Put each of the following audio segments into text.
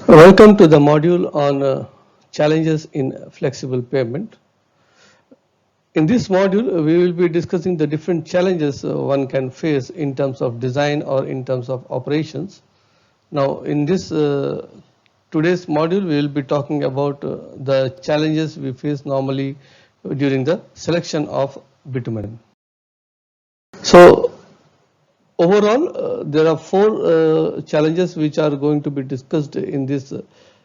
Welcome to the module on challenges in flexible pavement. In this module, we will be discussing the different challenges one can face in terms of design or in terms of operations. Now, in this today's module, we will be talking about the challenges we face normally during the selection of bitumen. So, overall, there are four challenges which are going to be discussed in this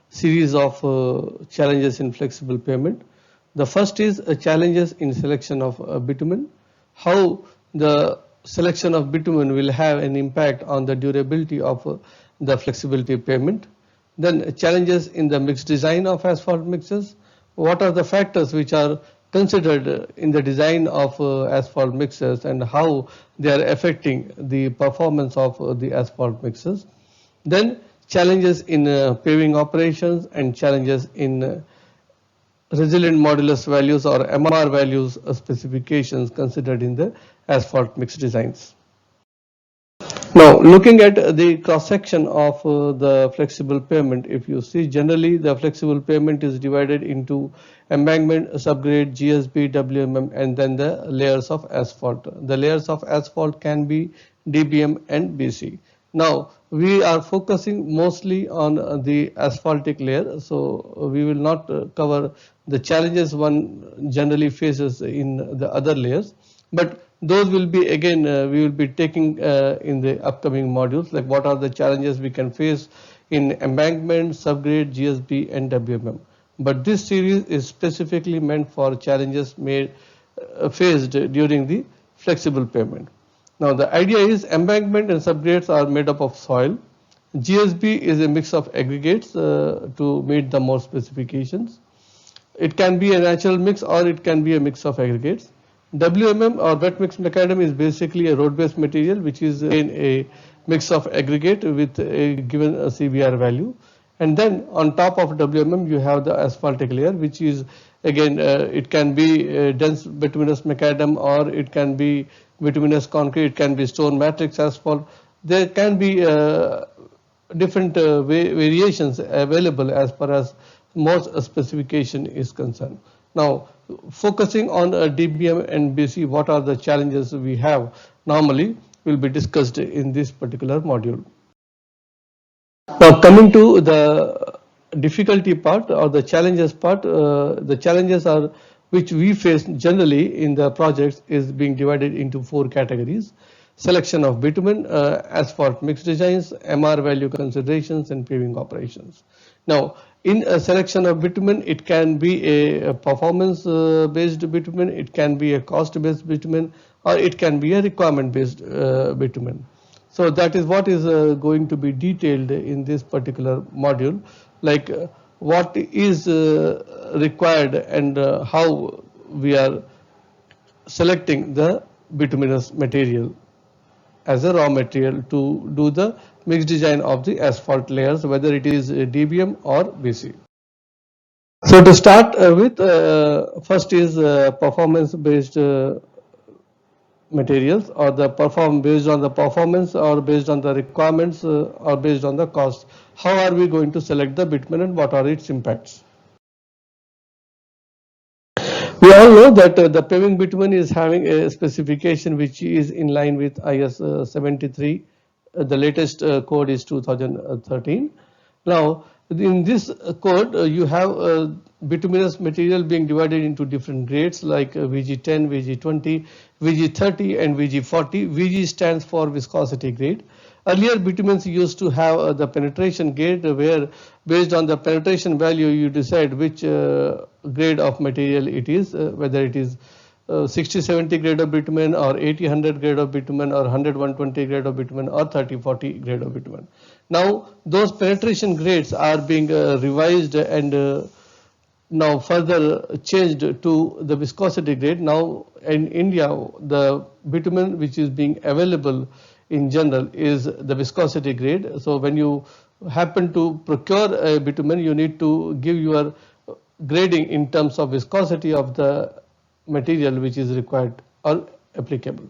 series of challenges in flexible pavement. The first is challenges in selection of bitumen, how the selection of bitumen will have an impact on the durability of the flexibility pavement. Then challenges in the mixed design of asphalt mixes, what are the factors which are considered in the design of asphalt mixers and how they are affecting the performance of the asphalt mixers. Then challenges in paving operations and challenges in resilient modulus values or MR values specifications considered in the asphalt mix designs. Now, looking at the cross section of the flexible pavement, if you see, generally the flexible pavement is divided into embankment, subgrade, GSB, WMM, and then the layers of asphalt. The layers of asphalt can be DBM and BC. Now, we are focusing mostly on the asphaltic layer, so we will not cover the challenges one generally faces in the other layers, but those will be again we will be taking in the upcoming modules, like what are the challenges we can face in embankment, subgrade, GSB and WMM. But this series is specifically meant for challenges faced during the flexible pavement. Now the idea is embankment and subgrades are made up of soil. GSB is a mix of aggregates to meet the more specifications. It can be a natural mix or it can be a mix of aggregates. WMM or wet mix macadam is basically a road based material which is in a mix of aggregate with a given CBR value. And then on top of WMM you have the asphaltic layer, which is again it can be dense bituminous macadam or it can be bituminous concrete, it can be stone matrix asphalt. There can be different variations available as far as most specification is concerned. Now, focusing on DBM and BC, what are the challenges we have normally will be discussed in this particular module. Now, coming to the difficulty part or the challenges part, the challenges are which we face generally in the projects is being divided into four categories: selection of bitumen, asphalt mix designs, MR value considerations, and paving operations. Now, in a selection of bitumen, it can be a performance based bitumen, it can be a cost based bitumen, or it can be a requirement based bitumen. So that is what is going to be detailed in this particular module, like what is required and how we are selecting the bituminous material as a raw material to do the mix design of the asphalt layers, whether it is DBM or BC. So to start with, first is performance based materials, or the perform based on the performance or based on the requirements or based on the cost. How are we going to select the bitumen and what are its impacts? We all know that the paving bitumen is having a specification which is in line with IS 73. The latest code is 2013. Now, in this code, you have bituminous material being divided into different grades like VG10, VG20, VG30 and VG40. VG stands for viscosity grade. Earlier bitumens used to have the penetration grade, where based on the penetration value you decide which grade of material it is, whether it is 60-70 grade of bitumen or 80-100 grade of bitumen or 100-120 grade of bitumen or 30-40 grade of bitumen. Now those penetration grades are being revised and now further changed to the viscosity grade. Now in India, the bitumen which is being available in general is the viscosity grade. So when you happen to procure a bitumen, you need to give your grading in terms of viscosity of the material which is required or applicable.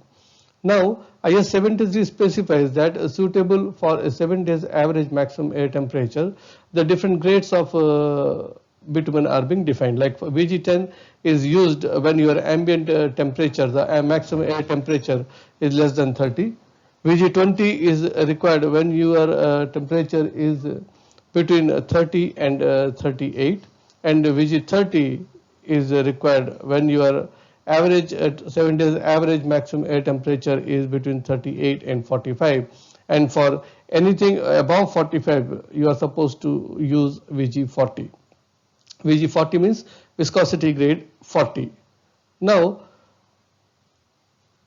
Now, IS 73 specifies that suitable for a 7 days average maximum air temperature, the different grades of bitumen are being defined. Like for VG10 is used when your ambient temperature, the maximum air temperature is less than 30. VG20 is required when your temperature is between 30 and 38, and VG30 is required when your average at 7 days average maximum air temperature is between 38 and 45, and for anything above 45 you are supposed to use VG40. VG40 means viscosity grade 40. Now,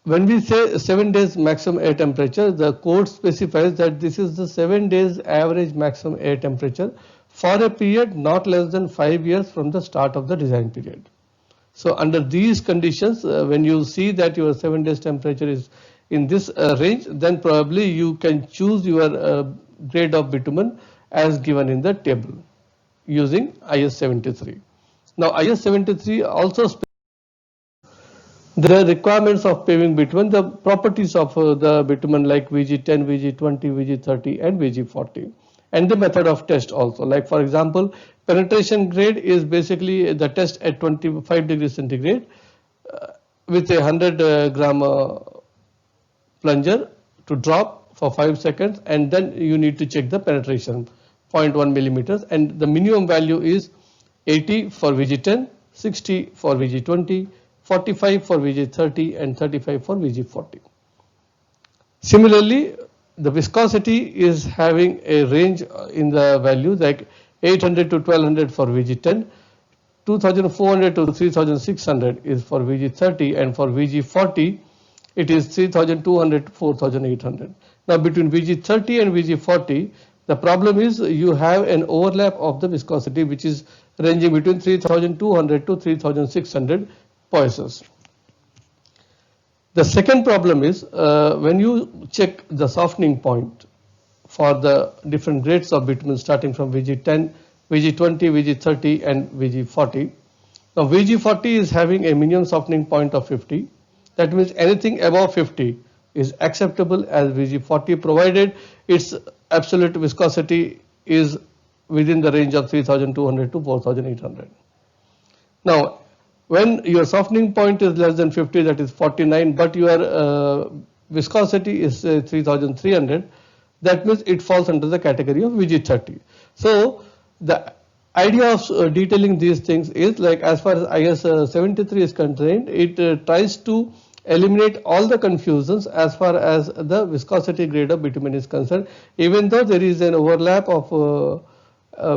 when we say 7 days maximum air temperature, the code specifies that this is the 7 days average maximum air temperature for a period not less than 5 years from the start of the design period. So under these conditions, when you see that your 7 days temperature is in this range, then probably you can choose your grade of bitumen as given in the table using IS 73. Now IS 73 also the requirements of paving bitumen, the properties of the bitumen like VG10, VG20, VG30 and VG40, and the method of test also. Like for example, penetration grade is basically the test at 25 degrees centigrade with a 100 gram plunger to drop for 5 seconds, and then you need to check the penetration 0.1 millimeters, and the minimum value is 80 for VG10, 60 for VG20, 45 for VG30 and 35 for VG40. Similarly, the viscosity is having a range in the value like 800 to 1200 for VG10, 2400 to 3600 is for VG30, and for VG40 it is 3200 to 4800. Now between VG30 and VG40, the problem is you have an overlap of the viscosity which is ranging between 3200 to 3600 poisons. The second problem is when you check the softening point for the different grades of bitumen starting from VG10, VG20, VG30 and VG40. Now VG40 is having a minimum softening point of 50. That means anything above 50 is acceptable as VG40 provided its absolute viscosity is within the range of 3200 to 4800. Now when your softening point is less than 50, that is 49, but your viscosity is 3300, that means it falls under the category of VG30. So the idea of detailing these things is like as far as IS 73 is concerned, it tries to eliminate all the confusions as far as the viscosity grade of bitumen is concerned, even though there is an overlap of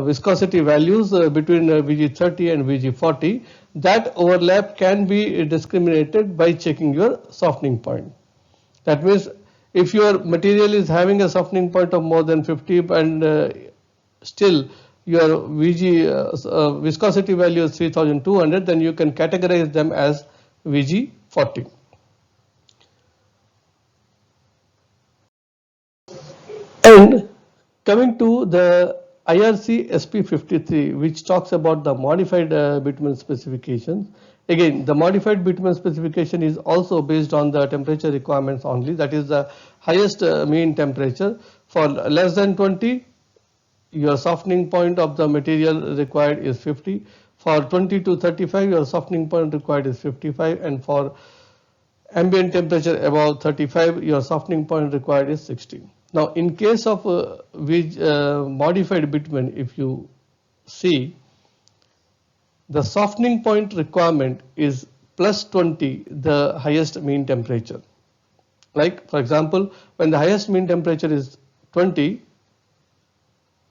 viscosity values between VG30 and VG40, that overlap can be discriminated by checking your softening point. That means if your material is having a softening point of more than 50 and still your viscosity value is 3200, then you can categorize them as VG40. And coming to the IRC SP 53, which talks about the modified bitumen specifications. Again, the modified bitumen specification is also based on the temperature requirements only, that is the highest mean temperature. For less than 20, your softening point of the material required is 50. For 20 to 35, your softening point required is 55, and for ambient temperature above 35, your softening point required is 60. Now in case of modified bitumen, if you see, the softening point requirement is plus 20, the highest mean temperature. Like for example, when the highest mean temperature is 20,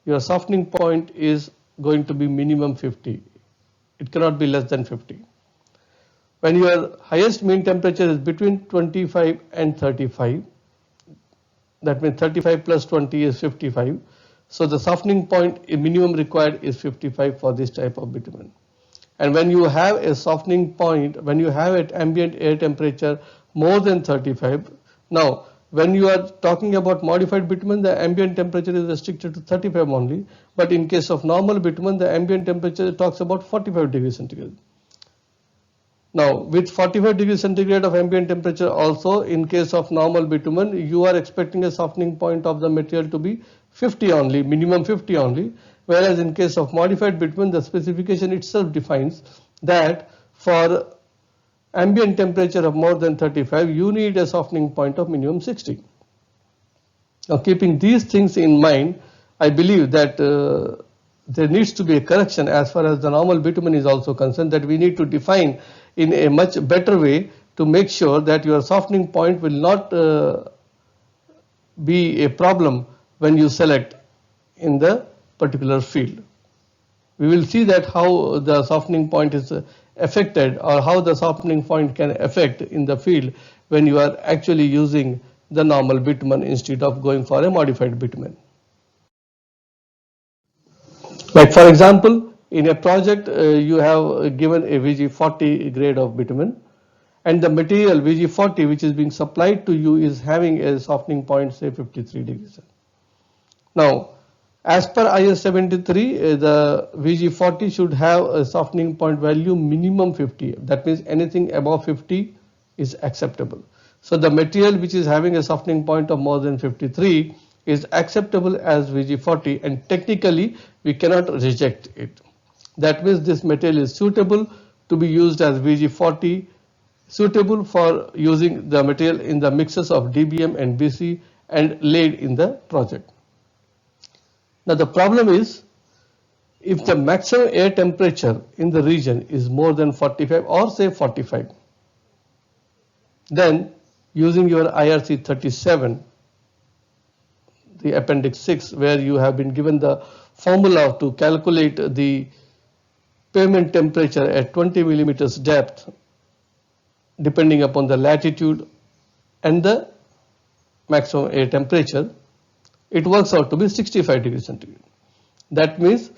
your softening point is going to be minimum 50. It cannot be less than 50. When your highest mean temperature is between 25 and 35, that means 35 plus 20 is 55. So the softening point minimum required is 55 for this type of bitumen. And when you have a softening point, when you have an ambient air temperature more than 35, now when you are talking about modified bitumen, the ambient temperature is restricted to 35 only. But in case of normal bitumen, the ambient temperature talks about 45 degrees centigrade. Now with 45 degrees centigrade of ambient temperature also, in case of normal bitumen, you are expecting a softening point of the material to be 50 only, minimum 50 only, whereas in case of modified bitumen, the specification itself defines that for ambient temperature of more than 35, you need a softening point of minimum 60. Now keeping these things in mind, I believe that there needs to be a correction as far as the normal bitumen is also concerned, that we need to define in a much better way to make sure that your softening point will not be a problem when you select in the particular field. We will see that how the softening point is affected, or how the softening point can affect in the field when you are actually using the normal bitumen instead of going for a modified bitumen. Like for example, in a project you have given a VG40 grade of bitumen, and the material VG40 which is being supplied to you is having a softening point say 53 degrees. Now as per IS 73, the VG40 should have a softening point value minimum 50. That means anything above 50 is acceptable. So the material which is having a softening point of more than 53 is acceptable as VG40, and technically we cannot reject it. That means this material is suitable to be used as VG40, suitable for using the material in the mixes of DBM and BC and laid in the project. Now the problem is, if the maximum air temperature in the region is more than 45 or say 45, then using your IRC 37, the appendix 6, where you have been given the formula to calculate the pavement temperature at 20 millimeters depth depending upon the latitude and the maximum air temperature, it works out to be 65 degrees centigrade. That means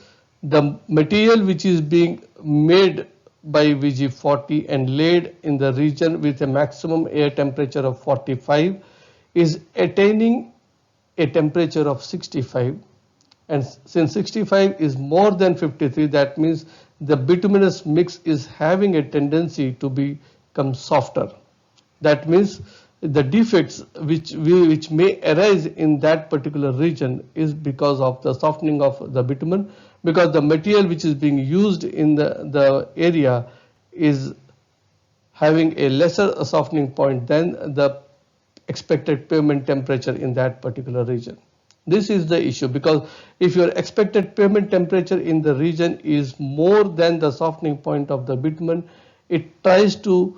the material which is being made by VG40 and laid in the region with a maximum air temperature of 45 is attaining a temperature of 65, and since 65 is more than 53, that means the bituminous mix is having a tendency to become softer. That means the defects which may arise in that particular region is because of the softening of the bitumen, because the material which is being used in the area is having a lesser softening point than the expected pavement temperature in that particular region. This is the issue, because if your expected pavement temperature in the region is more than the softening point of the bitumen, it tries to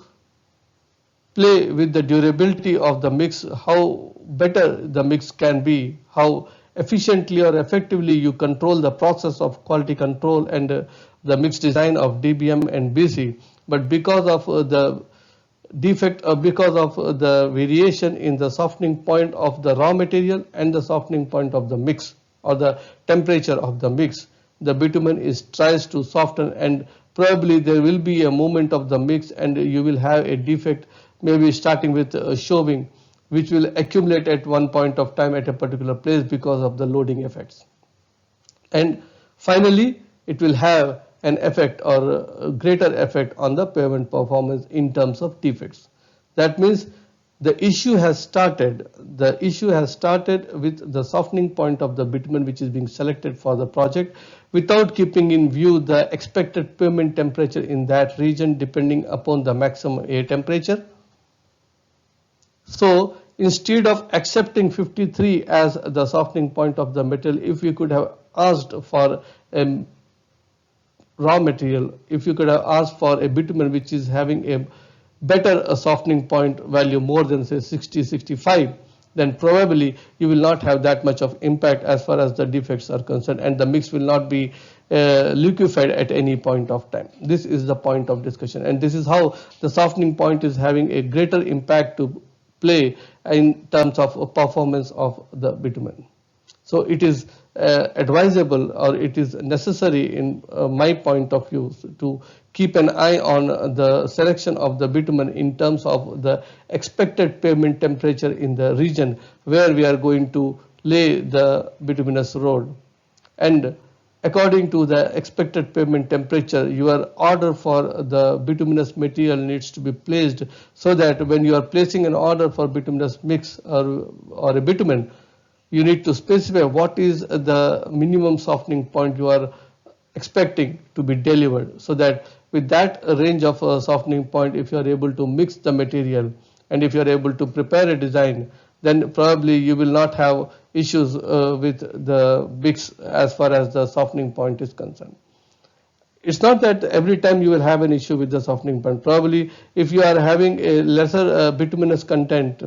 play with the durability of the mix, how better the mix can be, how efficiently or effectively you control the process of quality control and the mix design of DBM and BC. But because of the defect, because of the variation in the softening point of the raw material and the softening point of the mix or the temperature of the mix, the bitumen tries to soften, and probably there will be a movement of the mix and you will have a defect, maybe starting with shoving, which will accumulate at one point of time at a particular place because of the loading effects. And finally, it will have an effect or a greater effect on the pavement performance in terms of defects. That means the issue has started. The issue has started with the softening point of the bitumen which is being selected for the project, without keeping in view the expected pavement temperature in that region depending upon the maximum air temperature. So instead of accepting 53 as the softening point of the material, if we could have asked for a raw material, if you could have asked for a bitumen which is having a better softening point value more than say 60-65, then probably you will not have that much of impact as far as the defects are concerned, and the mix will not be liquefied at any point of time. This is the point of discussion, and this is how the softening point is having a greater impact to play in terms of performance of the bitumen. So it is advisable, or it is necessary in my point of view, to keep an eye on the selection of the bitumen in terms of the expected pavement temperature in the region where we are going to lay the bituminous road. And according to the expected pavement temperature, your order for the bituminous material needs to be placed, so that when you are placing an order for bituminous mix or a bitumen, you need to specify what is the minimum softening point you are expecting to be delivered, so that with that range of softening point, if you are able to mix the material and if you are able to prepare a design, then probably you will not have issues with the mix as far as the softening point is concerned. It's not that every time you will have an issue with the softening point. Probably if you are having a lesser bituminous content,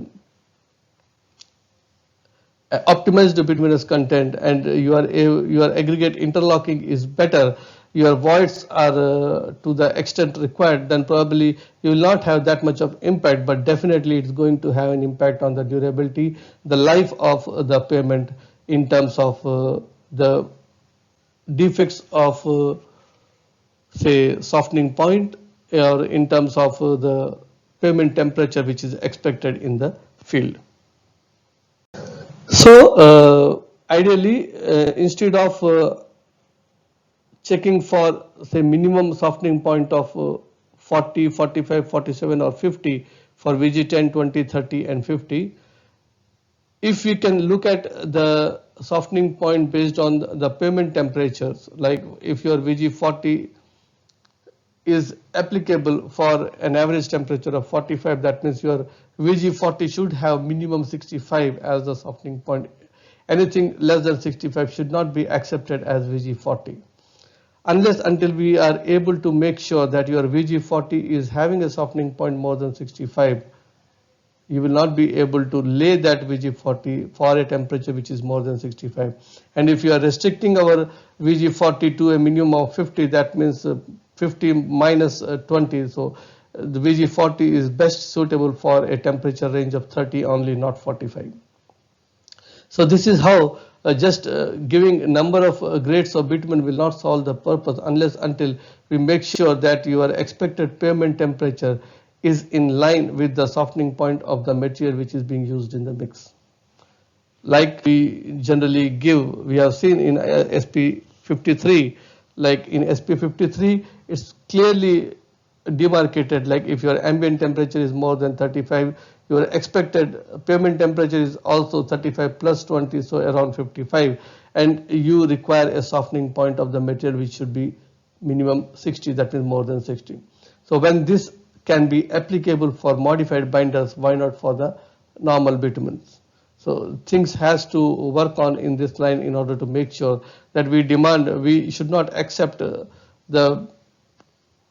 optimized bituminous content, and your aggregate interlocking is better, your voids are to the extent required, then probably you will not have that much of impact, but definitely it's going to have an impact on the durability, the life of the pavement, in terms of the defects of say softening point, or in terms of the pavement temperature which is expected in the field. So ideally, instead of checking for say minimum softening point of 40, 45, 47 or 50 for VG10, 20, 30 and 50, if we can look at the softening point based on the pavement temperatures, like if your VG40 is applicable for an average temperature of 45, that means your VG40 should have minimum 65 as the softening point. Anything less than 65 should not be accepted as VG40. Unless until we are able to make sure that your VG40 is having a softening point more than 65, you will not be able to lay that VG40 for a temperature which is more than 65. And if you are restricting our VG40 to a minimum of 50, that means 50 minus 20. So the VG40 is best suitable for a temperature range of 30 only, not 45. So this is how just giving a number of grades of bitumen will not solve the purpose, unless until we make sure that your expected pavement temperature is in line with the softening point of the material which is being used in the mix. Like we generally give, we have seen in SP53, like in SP53, it's clearly demarcated, like if your ambient temperature is more than 35, your expected pavement temperature is also 35 plus 20, so around 55, and you require a softening point of the material which should be minimum 60, that means more than 60. So when this can be applicable for modified binders, why not for the normal bitumens? So things has to work on in this line in order to make sure that we should not accept the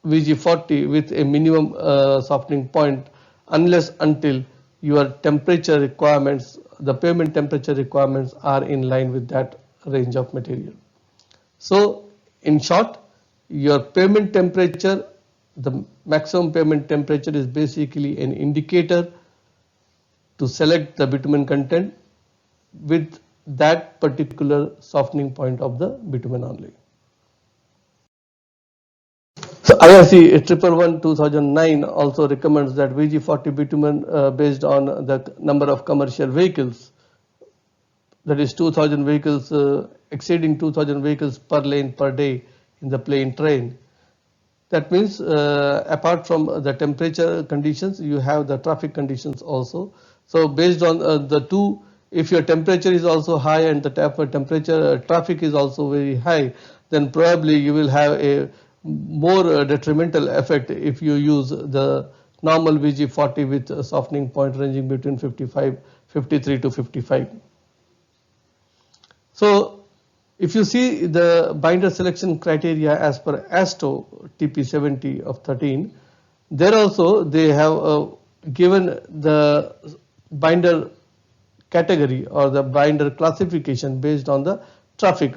VG40 with a minimum softening point unless until your temperature requirements, the pavement temperature requirements are in line with that range of material. So in short, your pavement temperature, the maximum pavement temperature is basically an indicator to select the bitumen content with that particular softening point of the bitumen only. So IRC 111 2009 also recommends that VG40 bitumen based on the number of commercial vehicles, that is 2000 vehicles, exceeding 2000 vehicles per lane per day in the plain train. That means apart from the temperature conditions, you have the traffic conditions also. So based on the two, if your temperature is also high and the traffic is also very high, then probably you will have a more detrimental effect if you use the normal VG40 with a softening point ranging between 53 to 55. So if you see the binder selection criteria as per ASTO TP70 of 13, there also they have given the binder category or the binder classification based on the traffic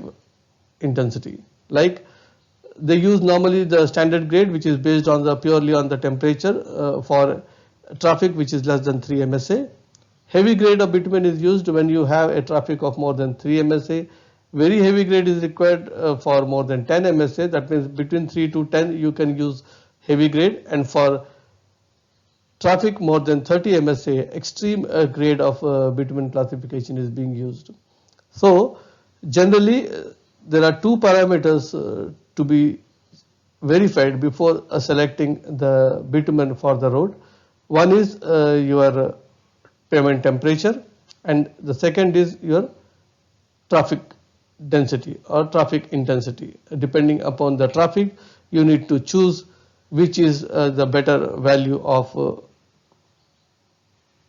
intensity. Like they use normally the standard grade, which is based on the purely on the temperature for traffic which is less than 3 MSA. Heavy grade of bitumen is used when you have a traffic of more than 3 MSA. Very heavy grade is required for more than 10 MSA. That means between 3 to 10 you can use heavy grade, and for traffic more than 30 MSA, extreme grade of bitumen classification is being used. So generally there are two parameters to be verified before selecting the bitumen for the road. One is your pavement temperature, and the second is your traffic density or traffic intensity. Depending upon the traffic, you need to choose which is the better value of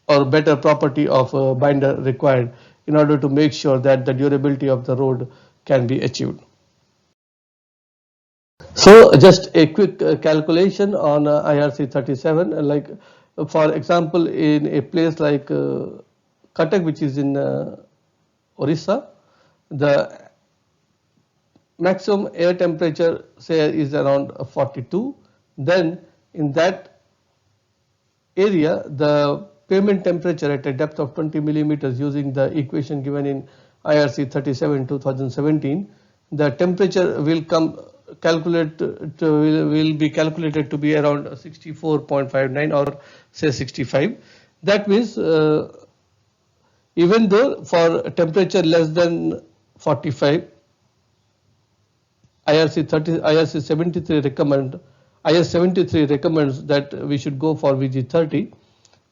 or better property of a binder required in order to make sure that the durability of the road can be achieved. So just a quick calculation on IRC 37, like for example in a place like Cuttack, which is in Orissa, the maximum air temperature say is around 42. Then in that area the pavement temperature at a depth of 20 millimeters, using the equation given in IRC 37 2017, the temperature will be calculated to be around 64.59 or say 65. That means even though for temperature less than 45, IRC 73 IS 73 recommends that we should go for VG30,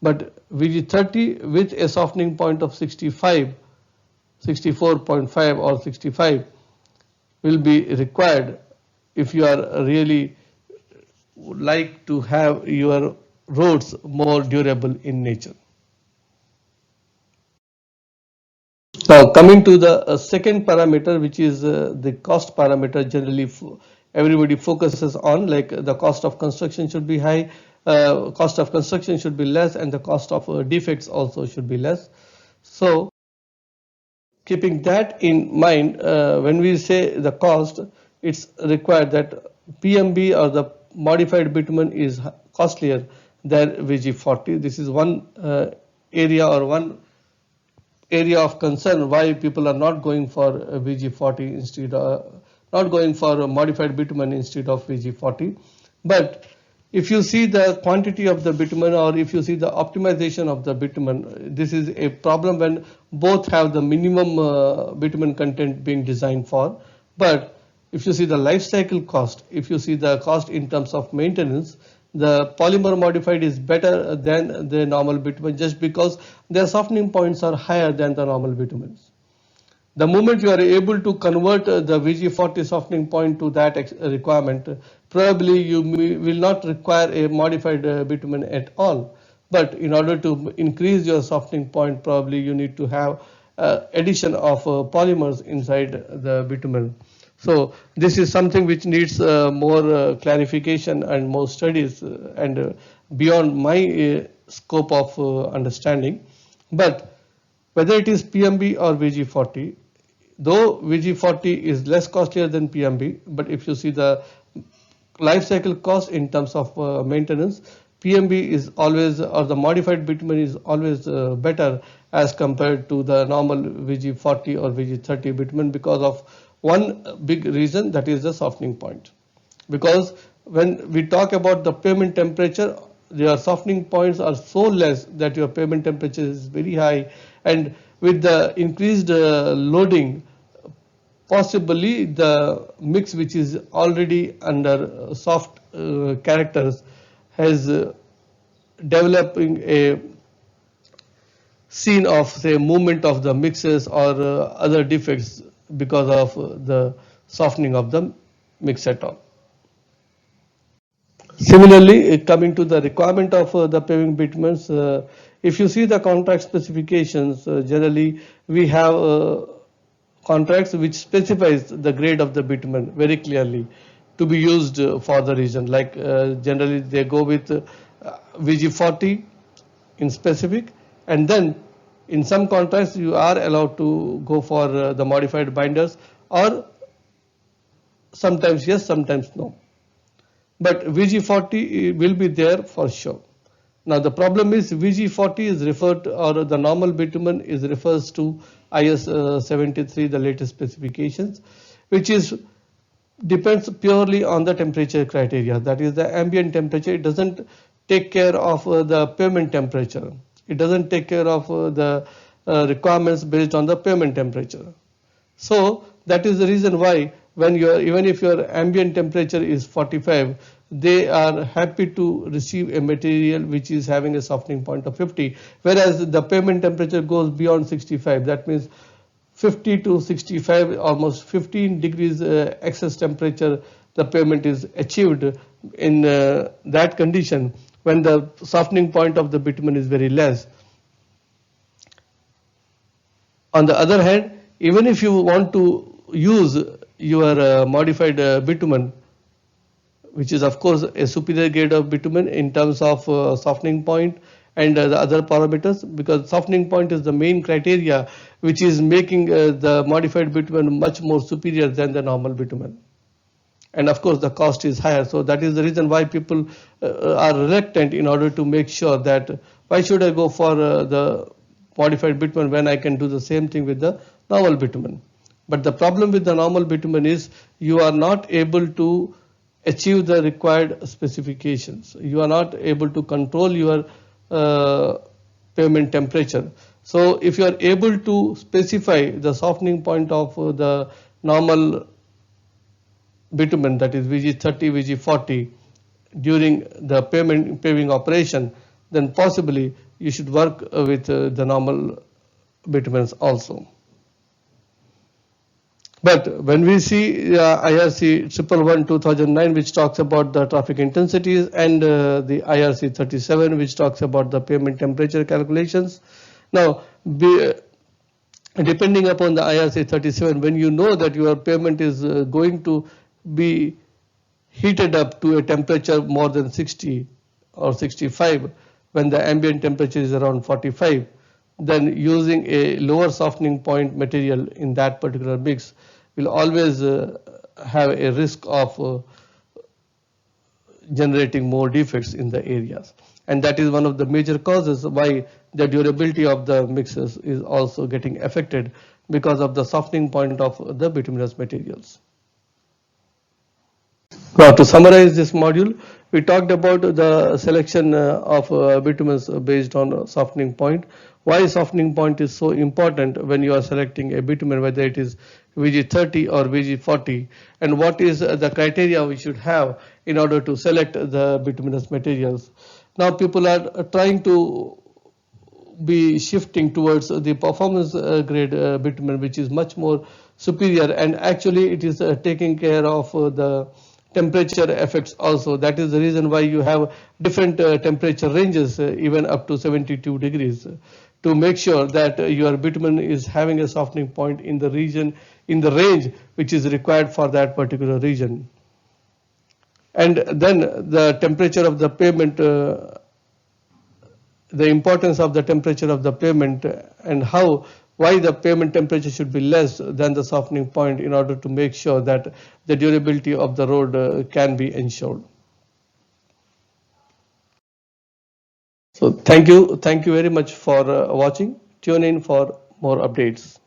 but VG30 with a softening point of 65, 64.5 or 65 will be required if you are really would like to have your roads more durable in nature. Now coming to the second parameter, which is the cost parameter. Generally everybody focuses on, like the cost of construction should be high, cost of construction should be less, and the cost of defects also should be less. So keeping that in mind, when we say the cost, it's required that PMB or the modified bitumen is costlier than VG40. This is one area or one area of concern why people are not going for VG40 instead of not going for a modified bitumen instead of VG40. But if you see the quantity of the bitumen, or if you see the optimization of the bitumen, this is a problem when both have the minimum bitumen content being designed for. But if you see the life cycle cost, if you see the cost in terms of maintenance, the polymer modified is better than the normal bitumen, just because their softening points are higher than the normal bitumens. The moment you are able to convert the VG40 softening point to that requirement, probably you will not require a modified bitumen at all. But in order to increase your softening point, probably you need to have addition of polymers inside the bitumen. So this is something which needs more clarification and more studies and beyond my scope of understanding. But whether it is PMB or VG40, though VG40 is less costlier than PMB, but if you see the life cycle cost in terms of maintenance, PMB is always, or the modified bitumen is always better as compared to the normal VG40 or VG30 bitumen, because of one big reason, that is the softening point. Because when we talk about the pavement temperature, your softening points are so less that your pavement temperature is very high, and with the increased loading, possibly the mix which is already under soft characters has developing a scene of, say, movement of the mixes or other defects because of the softening of the mix at all. Similarly, coming to the requirement of the paving bitumens, if you see the contract specifications, generally we have contracts which specifies the grade of the bitumen very clearly to be used for the region. Like generally they go with VG40 in specific, and then in some contracts you are allowed to go for the modified binders, or sometimes yes, sometimes no. But VG40 will be there for sure. Now the problem is VG40 is referred to, or the normal bitumen is refers to IS 73, the latest specifications, which is depends purely on the temperature criteria, that is the ambient temperature. It doesn't take care of the pavement temperature. It doesn't take care of the requirements based on the pavement temperature. So That is the reason why when even if your ambient temperature is 45, they are happy to receive a material which is having a softening point of 50, whereas the pavement temperature goes beyond 65. That means 50 to 65, almost 15 degrees excess temperature the pavement is achieved in that condition when the softening point of the bitumen is very less. On the other hand, even if you want to use your modified bitumen, which is of course a superior grade of bitumen in terms of softening point and the other parameters, because softening point is the main criteria which is making the modified bitumen much more superior than the normal bitumen. And of course the cost is higher, so that is the reason why people are reluctant in order to make sure that why should I go for the modified bitumen when I can do the same thing with the normal bitumen. But the problem with the normal bitumen is you are not able to achieve the required specifications. You are not able to control your pavement temperature. So if you are able to specify the softening point of the normal bitumen, that is VG30, VG40, during the paving operation, then possibly you should work with the normal bitumens also. But when we see IRC 111 2009, which talks about the traffic intensities, and the IRC 37, which talks about the pavement temperature calculations. Now, depending upon the IRC 37, when you know that your pavement is going to be heated up to a temperature more than 60 or 65, when the ambient temperature is around 45, then using a lower softening point material in that particular mix will always have a risk of generating more defects in the areas. And that is one of the major causes why the durability of the mixes is also getting affected because of the softening point of the bituminous materials. Now, to summarize this module, we talked about the selection of bitumens based on softening point. Why softening point is so important when you are selecting a bitumen, whether it is VG30 or VG40, and what is the criteria we should have in order to select the bituminous materials. Now people are trying to be shifting towards the performance grade bitumen, which is much more superior, and actually it is taking care of the temperature effects also. That is the reason why you have different temperature ranges, even up to 72 degrees, to make sure that your bitumen is having a softening point in the region, in the range which is required for that particular region. And then the temperature of the pavement, the importance of the temperature of the pavement, and why the pavement temperature should be less than the softening point in order to make sure that the durability of the road can be ensured. So thank you very much for watching. Tune in for more updates.